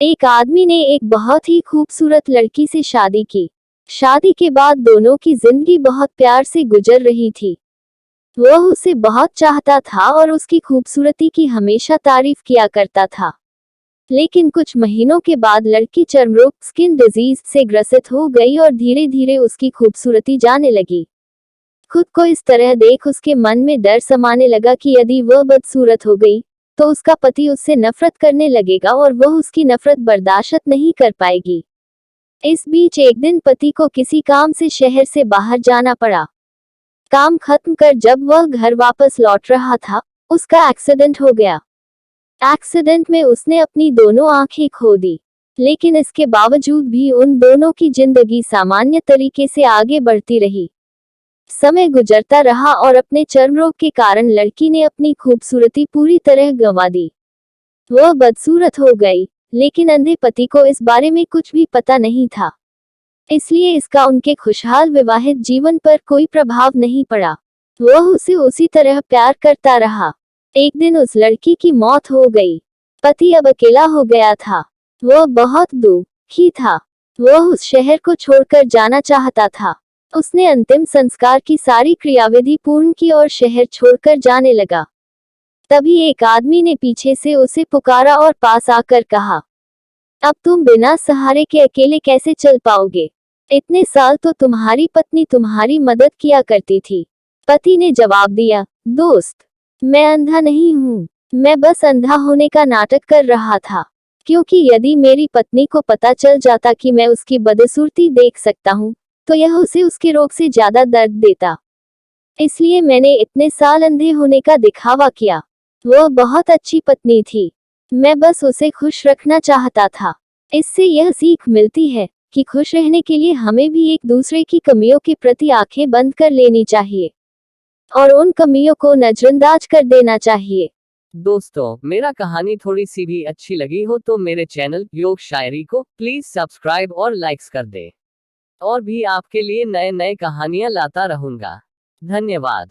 एक आदमी ने एक बहुत ही खूबसूरत लड़की से शादी की। शादी के बाद दोनों की जिंदगी बहुत प्यार से गुजर रही थी। वह उसे बहुत चाहता था और उसकी खूबसूरती की हमेशा तारीफ किया करता था। लेकिन कुछ महीनों के बाद लड़की चर्मरोग स्किन डिजीज से ग्रसित हो गई और धीरे धीरे उसकी खूबसूरती जाने लगी। खुद को इस तरह देख उसके मन में डर समाने लगा कि यदि वह बदसूरत हो गई तो उसका पति उससे नफरत करने लगेगा और वह उसकी नफरत बर्दाश्त नहीं कर पाएगी। इस बीच एक दिन पति को किसी काम से शहर से बाहर जाना पड़ा। काम खत्म कर जब वह घर वापस लौट रहा था, उसका एक्सीडेंट हो गया। एक्सीडेंट में उसने अपनी दोनों आंखें खो दी। लेकिन इसके बावजूद भी उन दोनों की जिंदगी सामान्य तरीके से आगे बढ़ती रही। समय गुजरता रहा और अपने चर्मरोग के कारण लड़की ने अपनी खूबसूरती पूरी तरह गंवा दी। वह बदसूरत हो गई, लेकिन अंधे पति को इस बारे में कुछ भी पता नहीं था। इसलिए इसका उनके खुशहाल विवाहित जीवन पर कोई प्रभाव नहीं पड़ा। वह उसे उसी तरह प्यार करता रहा। एक दिन उस लड़की की मौत हो गई। पति अब अकेला हो गया था। वह बहुत दुखी था। वह उस शहर को छोड़कर जाना चाहता था। उसने अंतिम संस्कार की सारी क्रियाविधि पूर्ण की और शहर छोड़कर जाने लगा। तभी एक आदमी ने पीछे से उसे पुकारा और पास आकर कहा, अब तुम बिना सहारे के अकेले कैसे चल पाओगे? इतने साल तो तुम्हारी पत्नी तुम्हारी मदद किया करती थी। पति ने जवाब दिया, दोस्त, मैं अंधा नहीं हूँ। मैं बस अंधा होने का नाटक कर रहा था, क्योंकि यदि मेरी पत्नी को पता चल जाता कि मैं उसकी बदसूरती देख सकता हूँ, तो यह उसे उसके रोग से ज्यादा दर्द देता। इसलिए मैंने इतने साल अंधे होने का दिखावा किया। वह बहुत अच्छी पत्नी थी। मैं बस उसे खुश रखना चाहता था। इससे यह सीख मिलती है कि खुश रहने के लिए हमें भी एक दूसरे की कमियों के प्रति आंखें बंद कर लेनी चाहिए और उन कमियों को नजरअंदाज कर देना चाहिए। दोस्तों, मेरा कहानी थोड़ी सी भी अच्छी लगी हो तो मेरे चैनल योग शायरी को प्लीज सब्सक्राइब और लाइक्स कर दे। और भी आपके लिए नए नए कहानियां लाता रहूंगा। धन्यवाद।